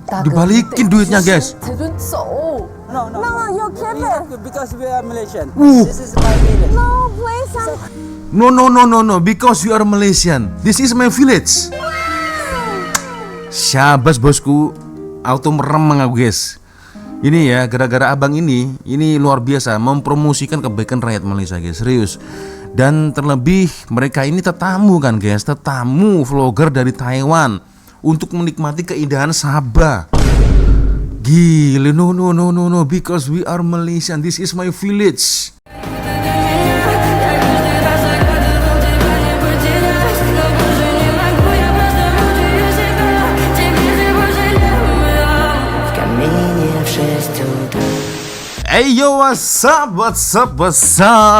Dibalikin duitnya, guys. No, you keep it. Because we are Malaysian. Uh. This is my village. No, please. No. Because you are Malaysian. This is my village. Syabas bosku. Auto merem aku, guys. Ini ya, gara-gara abang ini luar biasa mempromosikan kebaikan rakyat Malaysia, guys. Serius. Dan terlebih mereka ini tetamu kan, guys. Tetamu vlogger dari Taiwan untuk menikmati keindahan Sabah. Gile, no, because we are Malaysian. This is my village. Hey yo, what's up,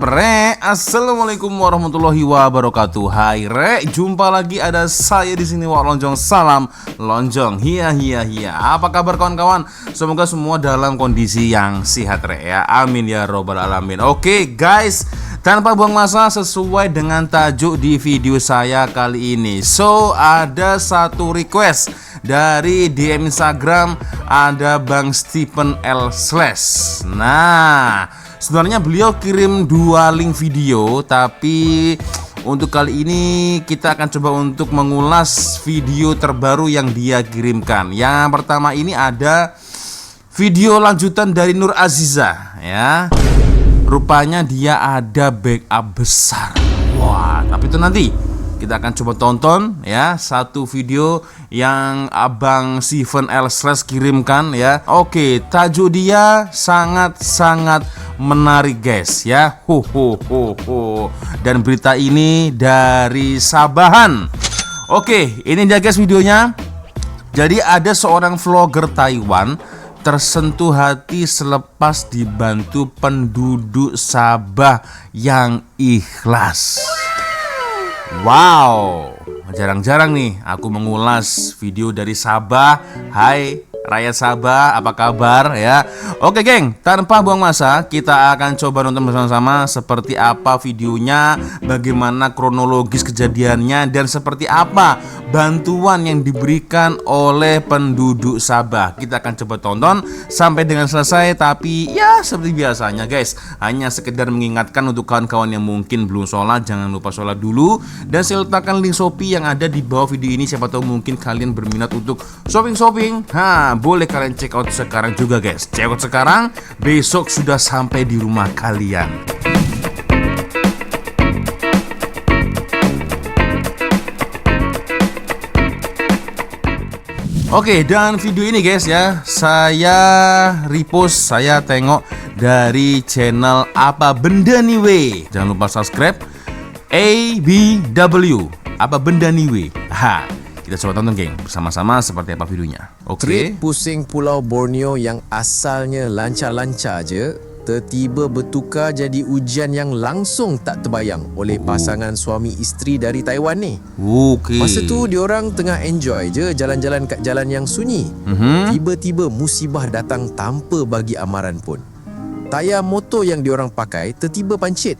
re. Assalamualaikum warahmatullahi wabarakatuh. Hai re, jumpa lagi ada saya di sini Wak Lonjong. Salam Lonjong. Hiya. Apa kabar kawan-kawan? Semoga semua dalam kondisi yang sehat re ya. Amin ya robbal alamin. Oke guys, tanpa buang masa, sesuai dengan tajuk di video saya kali ini. So, ada satu request dari DM Instagram, ada Bang Stephen L. Slash. Nah, sebenarnya beliau kirim 2 link video, tapi untuk kali ini kita akan coba untuk mengulas video terbaru yang dia kirimkan. Yang pertama ini ada video lanjutan dari Nur Aziza ya. Rupanya dia ada backup besar. Wah, tapi itu nanti kita akan coba tonton ya satu video yang Abang Stephen L. Slash kirimkan ya. Oke, tajuk dia sangat menarik guys ya. Dan berita ini dari Sabahan. Oke, ini dia guys videonya. Jadi ada seorang vlogger Taiwan tersentuh hati selepas dibantu penduduk Sabah yang ikhlas. Wow, jarang-jarang nih aku mengulas video dari Sabah. Hai rakyat Sabah, apa kabar ya? Oke geng, tanpa buang masa kita akan coba nonton bersama-sama seperti apa videonya, bagaimana kronologis kejadiannya, dan seperti apa bantuan yang diberikan oleh penduduk Sabah. Kita akan coba tonton sampai dengan selesai. Tapi ya seperti biasanya guys, hanya sekedar mengingatkan untuk kawan-kawan yang mungkin belum sholat, jangan lupa sholat dulu. Dan saya letakkan link Shopee yang ada di bawah video ini. Siapa tahu mungkin kalian berminat untuk shopping. Boleh kalian check out sekarang juga guys. Check out sekarang, besok sudah sampai di rumah kalian. Oke, dan video ini guys ya, saya repost, saya tengok dari channel Apa Benda Nih We. Jangan lupa subscribe. ABW, Apa Benda Nih We. Kita coba tonton geng bersama-sama seperti apa videonya. Oke. Trip pusing Pulau Borneo yang asalnya lancar-lancar je, tiba-tiba bertukar jadi ujian yang langsung tak terbayang oleh pasangan suami isteri dari Taiwan ni. Okey. Masa tu diorang tengah enjoy je jalan-jalan kat jalan yang sunyi. Tiba-tiba musibah datang tanpa bagi amaran pun. Tayar motor yang diorang pakai tertiba pancit.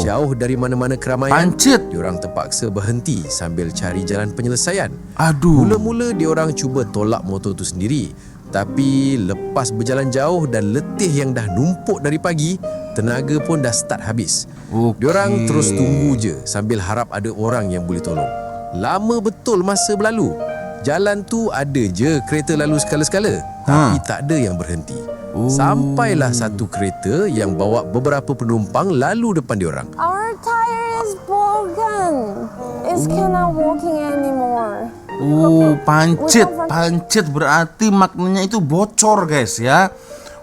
Jauh dari mana-mana keramaian, diorang terpaksa berhenti sambil cari jalan penyelesaian. Mula-mula diorang cuba tolak motor tu sendiri, tapi lepas berjalan jauh dan letih yang dah numpuk dari pagi, tenaga pun dah start habis. Diorang terus tunggu je sambil harap ada orang yang boleh tolong. Lama betul masa berlalu. Jalan tu ada je kereta lalu sekala-sekala, tapi tak ada yang berhenti. Sampailah satu kereta yang bawa beberapa penumpang lalu depan diorang. Our tire is broken. It cannot walking anymore. Pancit berarti maknanya itu bocor guys ya.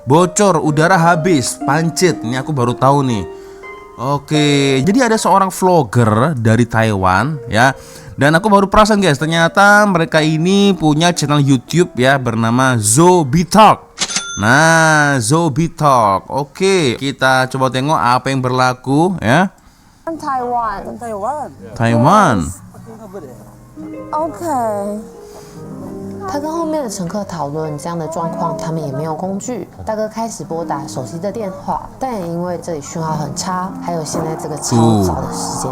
Bocor, udara habis, pancit. Ini aku baru tahu nih. Oke, jadi ada seorang vlogger dari Taiwan ya. Dan aku baru perasan guys, ternyata mereka ini punya channel YouTube ya bernama Zobi Talk. Nah, Zobi Talk. Oke, kita coba tengok apa yang berlaku ya. Taiwan. Okay. 他跟后面的乘客讨论这样的状况，他们也没有工具。大哥开始拨打手机的电话，但也因为这里讯号很差，还有现在这个超早的时间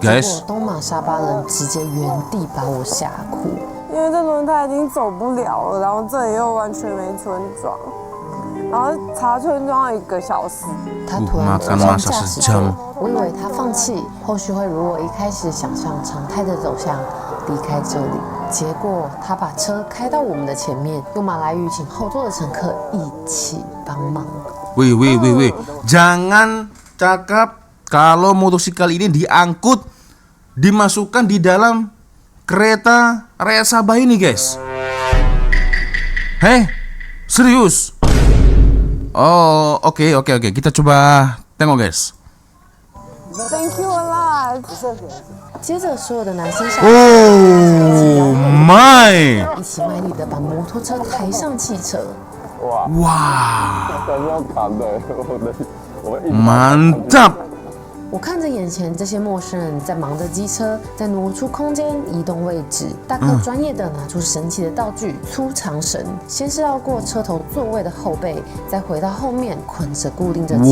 点，结果东马沙巴人直接原地把我吓哭。You 这轮胎已经走不了了，然后这里又完全没村庄，然后查村庄要1个小时。他突然走 makan 向 masa 驾驶 sejam 座，我以为他放弃，后续会如我一开始想象常态的走向离开这里。结果他把车开到我们的前面，用马来语请后座的乘客一起帮忙。Wih, jangan cakap kalau motosikal ini diangkut, dimasukkan di dalam kereta Raya Sabah ini, guys. Hei, serius? Oh, oke. Kita coba tengok, guys. Thank you a lot。接着，所有的男生下 Oh my， 一起卖力的把摩托车抬上汽车。哇，mantap。我看着眼前这些陌生人在忙着机车，在挪出空间、移动位置。大哥专业的拿出神奇的道具粗长绳，先是绕过车头座位的后背，再回到后面捆着固定着机车。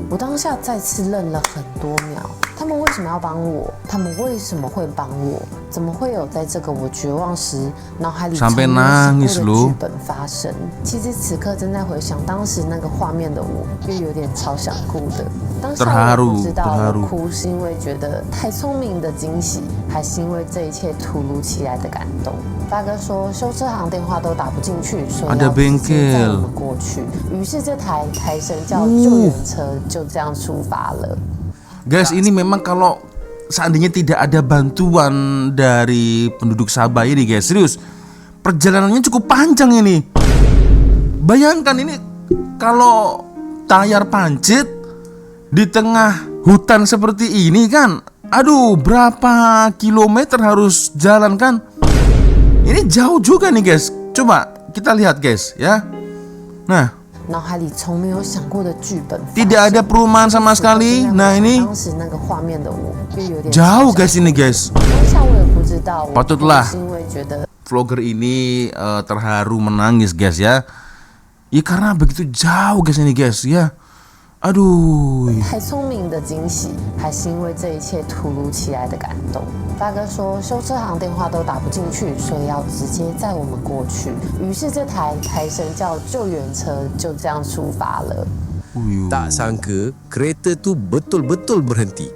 我当下再次愣了很多秒。他们为什么要帮我？他们为什么会帮我？怎么会有在这个我绝望时脑海里从没有想过的剧本发生？其实此刻正在回想当时那个画面的我，又有点超想哭的。当下我不知道我哭是因为觉得太聪明的惊喜，还是因为这一切突如其来的感动。大哥说修车行电话都打不进去，所以要直接载我们过去。于是这台抬升叫救援车就这样出发了。Guys, ini memang kalau seandainya tidak ada bantuan dari penduduk Sabah ini, guys, serius, perjalanannya cukup panjang ini. Bayangkan ini kalau tayar pancit di tengah hutan seperti ini kan, aduh, berapa kilometer harus jalan kan? Ini jauh juga nih, guys. Coba kita lihat, guys, ya. Nah, 脑海里从没有想过的剧本 tidak ada perumahan sama sekali. Nah, ini 当时那个画面的我又有点 jauh, guys, ini, guys. 当下我也不知道， Patutlah 是因为觉得 vlogger ini terharu menangis, guys, ya. Ya karena begitu jauh, guys, ini, guys, ya. Aduh. 太聪明的惊喜，还是因为这一切突如其来的感动。大哥说修车行电话都打不进去，所以要直接载我们过去。于是这台抬升叫救援车就这样出发了。 Tak sangka kereta tu betul-betul berhenti.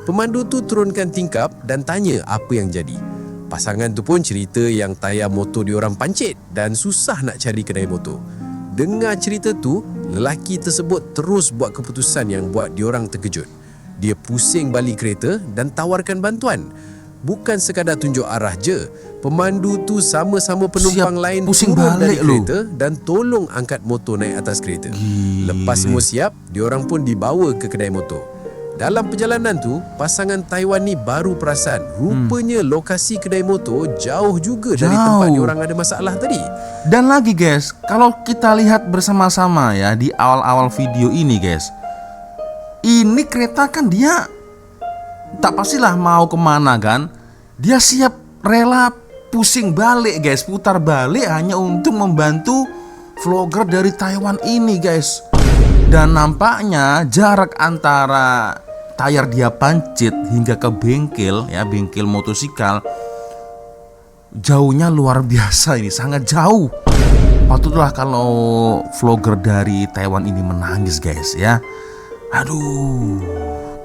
Pemandu tu turunkan tingkap dan tanya apa yang jadi. Pasangan tu pun cerita yang tayar motor diorang pancit dan susah nak cari kedai motor. Dengar cerita tu, lelaki tersebut terus buat keputusan yang buat diorang terkejut. Dia pusing balik kereta dan tawarkan bantuan. Bukan sekadar tunjuk arah je, pemandu tu sama-sama penumpang lain turun dari kereta dan tolong angkat motor naik atas kereta. Lepas semua siap, diorang pun dibawa ke kedai motor. Dalam perjalanan tu, pasangan Taiwan ni baru perasan rupanya lokasi kedai motor jauh juga dari tempat diorang ada masalah tadi. Dan lagi, guys, kalau kita lihat bersama-sama ya di awal-awal video ini, guys, ini kereta kan dia tak pastilah mau kemana kan. Dia siap rela pusing balik, guys, putar balik hanya untuk membantu vlogger dari Taiwan ini, guys. Dan nampaknya jarak antara tayar dia pancit hingga ke bengkel ya, bengkel motosikal, jauhnya luar biasa, ini sangat jauh. Patutlah kalau vlogger dari Taiwan ini menangis, guys, ya. Aduh.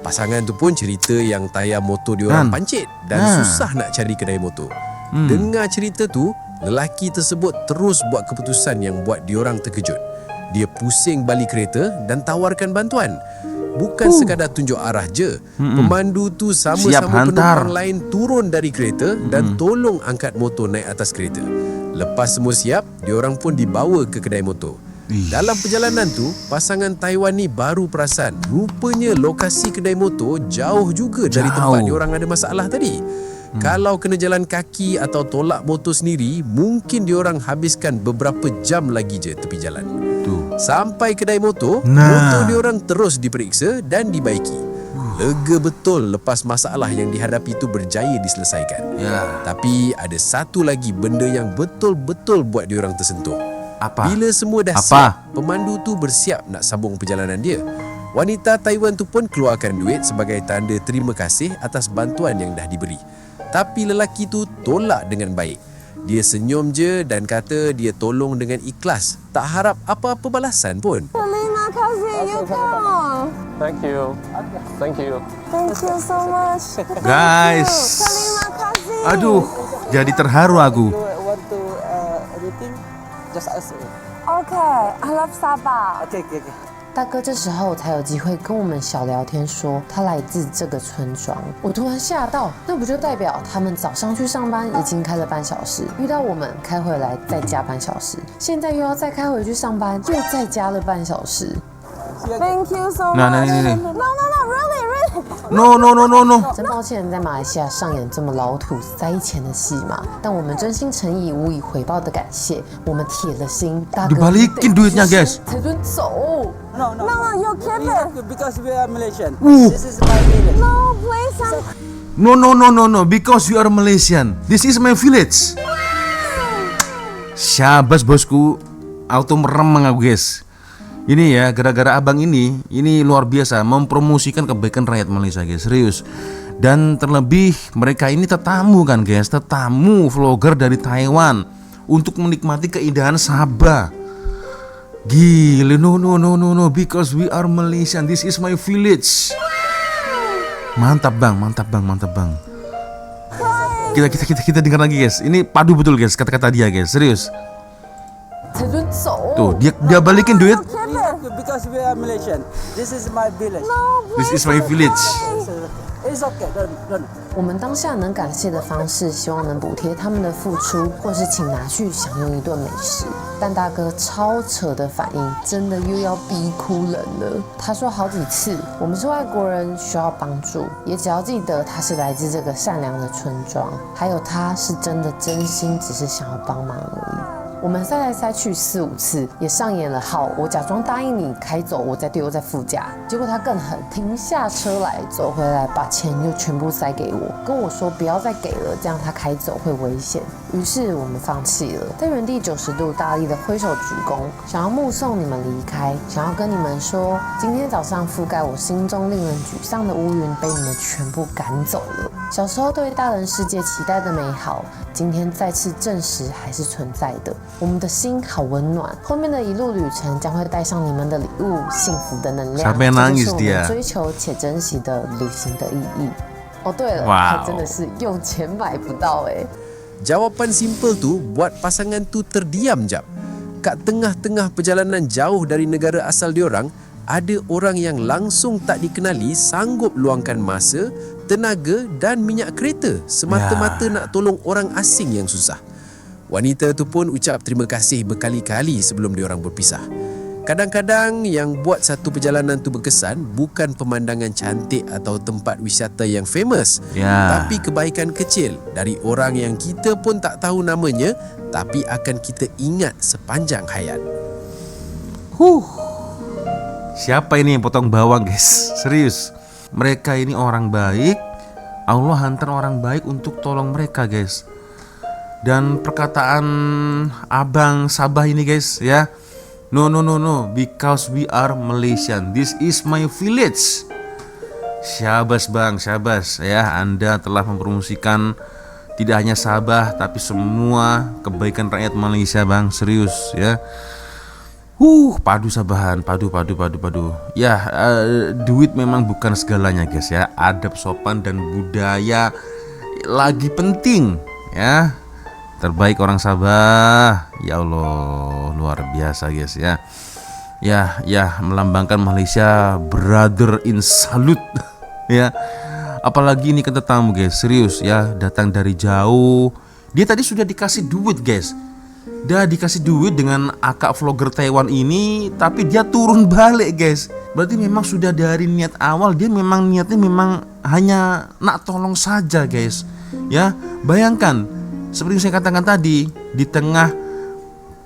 Pasangan tu pun cerita yang tayar motor diorang pancit dan susah nak cari kedai motor. Dengar cerita tu, lelaki tersebut terus buat keputusan yang buat diorang terkejut. Dia pusing balik kereta dan tawarkan bantuan. Bukan sekadar tunjuk arah je, pemandu tu sama-sama penumpang lain turun dari kereta dan tolong angkat motor naik atas kereta. Lepas semua siap, diorang pun dibawa ke kedai motor. Dalam perjalanan tu, pasangan Taiwan ni baru perasan rupanya lokasi kedai motor jauh juga dari tempat diorang ada masalah tadi. Kalau kena jalan kaki atau tolak motor sendiri, mungkin diorang habiskan beberapa jam lagi je tepi jalan. Sampai kedai motor, motor diorang terus diperiksa dan dibaiki. Lega betul lepas masalah yang dihadapi itu berjaya diselesaikan. Tapi ada satu lagi benda yang betul-betul buat diorang tersentuh. Apa? Bila semua dah siap, pemandu tu bersiap nak sambung perjalanan dia. Wanita Taiwan tu pun keluarkan duit sebagai tanda terima kasih atas bantuan yang dah diberi. Tapi lelaki tu tolak dengan baik. Dia senyum je dan kata dia tolong dengan ikhlas, tak harap apa-apa balasan pun. Terima kasih, you come. Thank you. Thank you. Thank you so much. Guys. Terima kasih. Aduh, jadi terharu aku. You want to anything? Just ask me. Okay, I love Sabah. Okay, okay, okay. 大哥这时候才有机会跟我们小聊天说他来自这个村庄。我突然吓到，那不就代表他们早上去上班已经开了半小时，遇到我们开回来再加半小时，现在又要再开回去上班，又再加了半小时。Thank you so much. Nah, ini. No, really. No. 真抱歉在马来西亚上演这么老土塞钱的戏码，但我们真心诚意无以回报的感谢，我们铁了心，大哥 Dibalikin duitnya, guys. 才准走。 No, No, you keep it. because we are Malaysian. This is my village. No, please. No. Because you are Malaysian. This is my village. Syabas bosku. Auto meremang aku guys. Ini ya gara-gara abang ini luar biasa mempromosikan kebaikan rakyat Malaysia guys, serius. Dan terlebih mereka ini tetamu kan guys, tetamu vlogger dari Taiwan untuk menikmati keindahan Sabah. Gile, no, because we are Malaysian, this is my village. Mantap bang. Kita dengar lagi guys, ini padu betul guys kata-kata dia guys, serius. 才准走。 Tuh dia balikin duit. Because we are Malaysian. This is my village. This is my village. It's okay. Don't. 我们当下能感谢的方式，希望能补贴他们的付出，或是请拿去享用一顿美食。但大哥超扯的反应，真的又要逼哭人了。他说好几次，我们是外国人，需要帮助，也只要记得他是来自这个善良的村庄，还有他是真的真心，只是想要帮忙而已。 我们塞来塞去4、5次，也上演了好，我假装答应你开走，我再丢在副驾。结果他更狠，停下车来，走回来，把钱又全部塞给我，跟我说不要再给了，这样他开走会危险。于是我们放弃了，在原地90度大力的挥手鞠躬，想要目送你们离开，想要跟你们说，今天早上覆盖我心中令人沮丧的乌云被你们全部赶走了。小时候对大人世界期待的美好，今天再次证实还是存在的。 我们的心好温暖，后面的一路旅程将会带上你们的礼物、幸福的能量，这就是我们追求且珍惜的旅行的意义。哦，对了，还真的是用钱买不到哎。 Jawapan simple tu buat pasangan tu terdiam jap. Kat tengah-tengah perjalanan jauh dari negara asal diorang, ada orang yang langsung tak dikenali sanggup luangkan masa, tenaga dan minyak kereta semata-mata nak tolong orang asing yang susah. Wanita tu pun ucap terima kasih berkali-kali sebelum diorang berpisah. Kadang-kadang yang buat satu perjalanan tu berkesan bukan pemandangan cantik atau tempat wisata yang famous, tapi kebaikan kecil dari orang yang kita pun tak tahu namanya tapi akan kita ingat sepanjang hayat. Siapa ini yang potong bawang guys? Serius. Mereka ini orang baik. Allah hantar orang baik untuk tolong mereka guys. Dan perkataan abang Sabah ini guys ya, no, because we are Malaysian, this is my village. Syabas bang, syabas ya, Anda telah mempromosikan tidak hanya Sabah tapi semua kebaikan rakyat Malaysia bang, serius ya. Padu Sabahan, padu. Ya, duit memang bukan segalanya guys ya, adab sopan dan budaya lagi penting ya. Terbaik orang Sabah, ya Allah, luar biasa guys ya. Ya, melambangkan Malaysia brother in salute ya. Apalagi ini kan tetamu guys, serius ya, datang dari jauh. Dia tadi sudah dikasih duit guys. Dia dikasih duit dengan akak vlogger Taiwan ini, tapi dia turun balik guys. Berarti memang sudah dari niat awal dia memang niatnya memang hanya nak tolong saja guys. Ya, bayangkan seperti yang saya katakan tadi, di tengah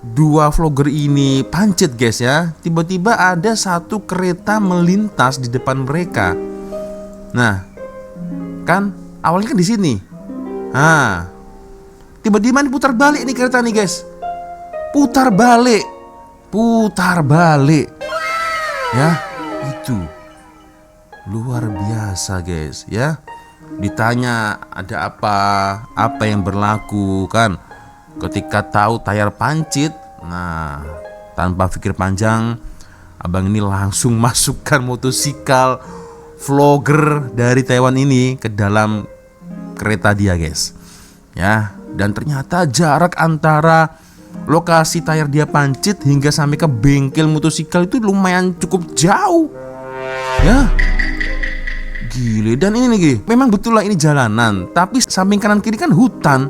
dua vlogger ini pancet guys ya, tiba-tiba ada satu kereta melintas di depan mereka. Nah, kan awalnya kan di sini. Nah, tiba-tiba putar balik nih kereta nih guys. Putar balik. Ya, itu luar biasa guys ya. Ditanya ada apa yang berlaku kan, Ketika tahu tayar pancit, nah tanpa pikir panjang, abang ini langsung masukkan motosikal vlogger dari Taiwan ini ke dalam kereta dia guys. Ya, dan ternyata jarak antara lokasi tayar dia pancit hingga sampai ke bengkel motosikal itu lumayan cukup jauh. Ya, gile. Dan ini nih, memang betul lah ini jalanan, tapi samping kanan kiri kan hutan,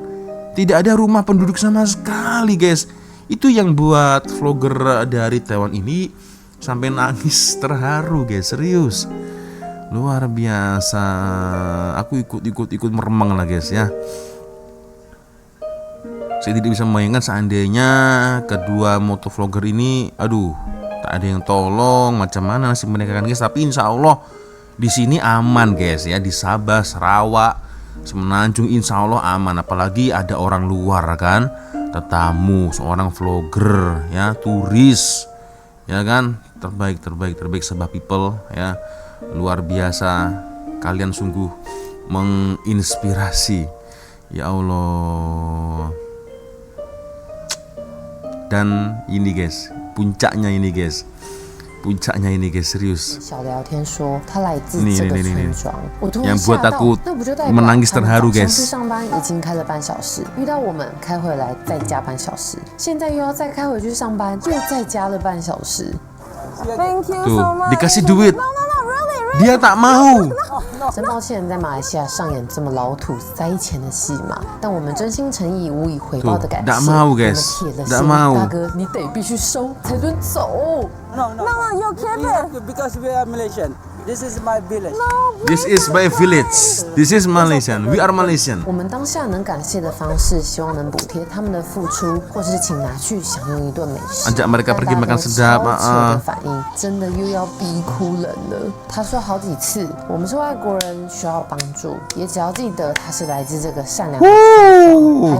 tidak ada rumah penduduk sama sekali guys. Itu yang buat vlogger dari Taiwan ini sampai nangis terharu guys, serius. Luar biasa. Aku ikut meremang lah guys ya. Saya tidak bisa membayangkan seandainya kedua motovlogger ini, aduh, tak ada yang tolong, macam mana nasib mereka kan guys. Tapi insya Allah di sini aman guys ya, di Sabah, Sarawak, Semenanjung insya Allah aman. Apalagi ada orang luar kan, tetamu, seorang vlogger ya, turis ya kan, terbaik Sabah people ya, luar biasa. Kalian sungguh menginspirasi ya Allah. Dan ini guys, puncaknya ini guys, serius. Yang buat aku menangis terharu guys. Tuh, dikasih duit, dia tak mau. 真抱歉在马来西亚上演这么老土塞钱的戏码，但我们真心诚意无以回报的感谢。我们铁了心，大哥，你得必须收才准走。 No, you keep it. Because we are Malaysian. This is my village. This is my village. This is Malaysian. We are Malaysian. 我们当下能感谢的方式，希望能补贴他们的付出，或是请拿去享用一顿美食。 Ajak mereka pergi makan sedap. 的反应真的又要逼哭人了。他说好几次，我们是外国人，需要帮助，也只要记得他是来自这个善良的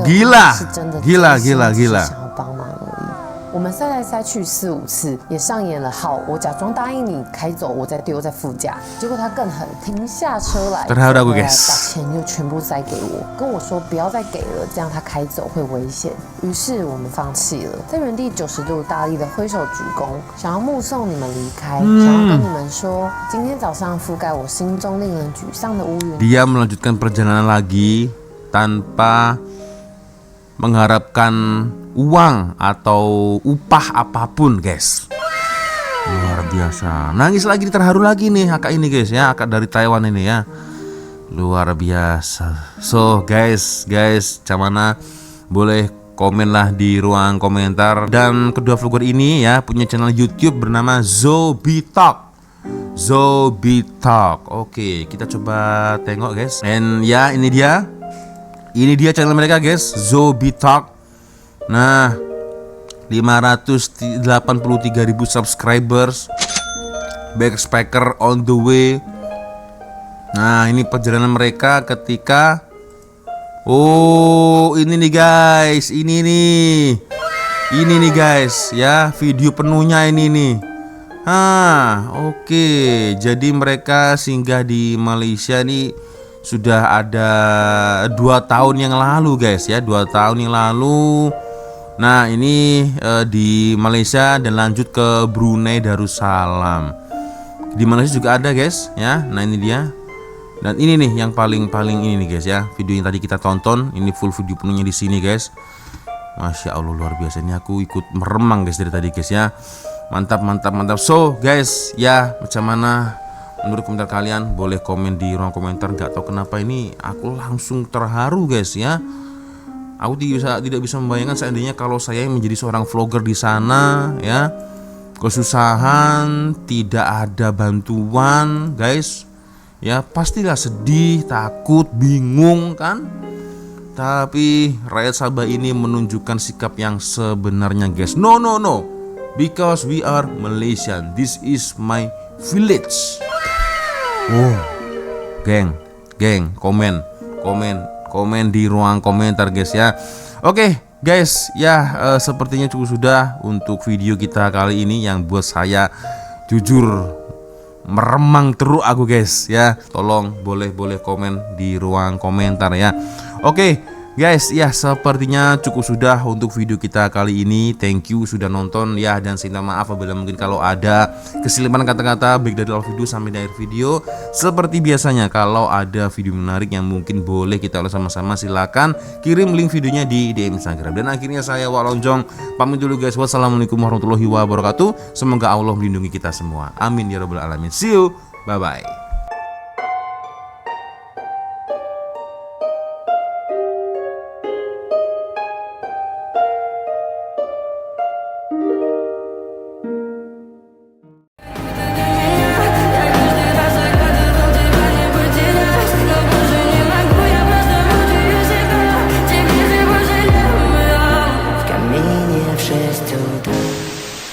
gila 是真的 gila 想要帮忙而已。 我们塞来塞去4、5次，也上演了好，我假装答应你开走，我再丢在副驾。结果他更狠，停下车来，把钱又全部塞给我，跟我说不要再给了，这样他开走会危险。于是我们放弃了，在原地90度大力的挥手鞠躬，想要目送你们离开，想要跟你们说，今天早上覆盖我心中令人沮丧的乌云。Dia melanjutkan perjalanan lagi tanpa mengharapkan uang atau upah apapun guys. Luar biasa. Nangis lagi, terharu lagi nih akak ini guys ya, akak dari Taiwan ini ya. Luar biasa. So guys, macam mana, boleh komen lah di ruang komentar. Dan kedua vlogger ini ya punya channel YouTube bernama Zobitalk. Oke, kita coba tengok guys. And ya, ini dia channel mereka guys, Zobitalk. Nah, 583.000 subscribers, backpacker on the way. Nah, ini perjalanan mereka ketika, oh ini nih guys, ini nih guys ya, video penuhnya ini nih. Oke. Jadi mereka singgah di Malaysia nih sudah ada 2 tahun yang lalu guys ya, 2 tahun yang lalu. Nah ini di Malaysia dan lanjut ke Brunei Darussalam. Di Malaysia juga ada guys ya. Nah ini dia. Dan ini nih yang paling ini nih guys ya, video yang tadi kita tonton. Ini full video penuhnya di sini guys. Masya Allah luar biasa. Ini aku ikut meremang guys dari tadi guys ya. Mantap. So guys ya, macam mana menurut komentar kalian? Boleh komen di ruang komentar. Gak tahu kenapa ini aku langsung terharu guys ya. Aku tidak bisa membayangkan seandainya kalau saya menjadi seorang vlogger di sana ya, kesusahan, tidak ada bantuan guys ya, pastilah sedih, takut, bingung kan. Tapi rakyat Sabah ini menunjukkan sikap yang sebenarnya guys. No, because we are Malaysian, this is my village. Oh, geng, komen di ruang komentar guys ya. Oke guys ya, sepertinya cukup sudah untuk video kita kali ini yang buat saya jujur meremang teruk aku guys ya. Tolong boleh komen di ruang komentar ya. Oke Guys, ya sepertinya cukup sudah untuk video kita kali ini. Thank you sudah nonton ya, dan saya minta maaf apabila mungkin kalau ada kesilipan kata-kata baik dari awal video sampai di akhir video. Seperti biasanya, kalau ada video menarik yang mungkin boleh kita ulas sama-sama, silakan kirim link videonya di DM Instagram. Dan akhirnya saya Wak Lonjong pamit dulu guys. Wassalamualaikum warahmatullahi wabarakatuh. Semoga Allah melindungi kita semua. Amin ya rabbal alamin. See you. Bye bye.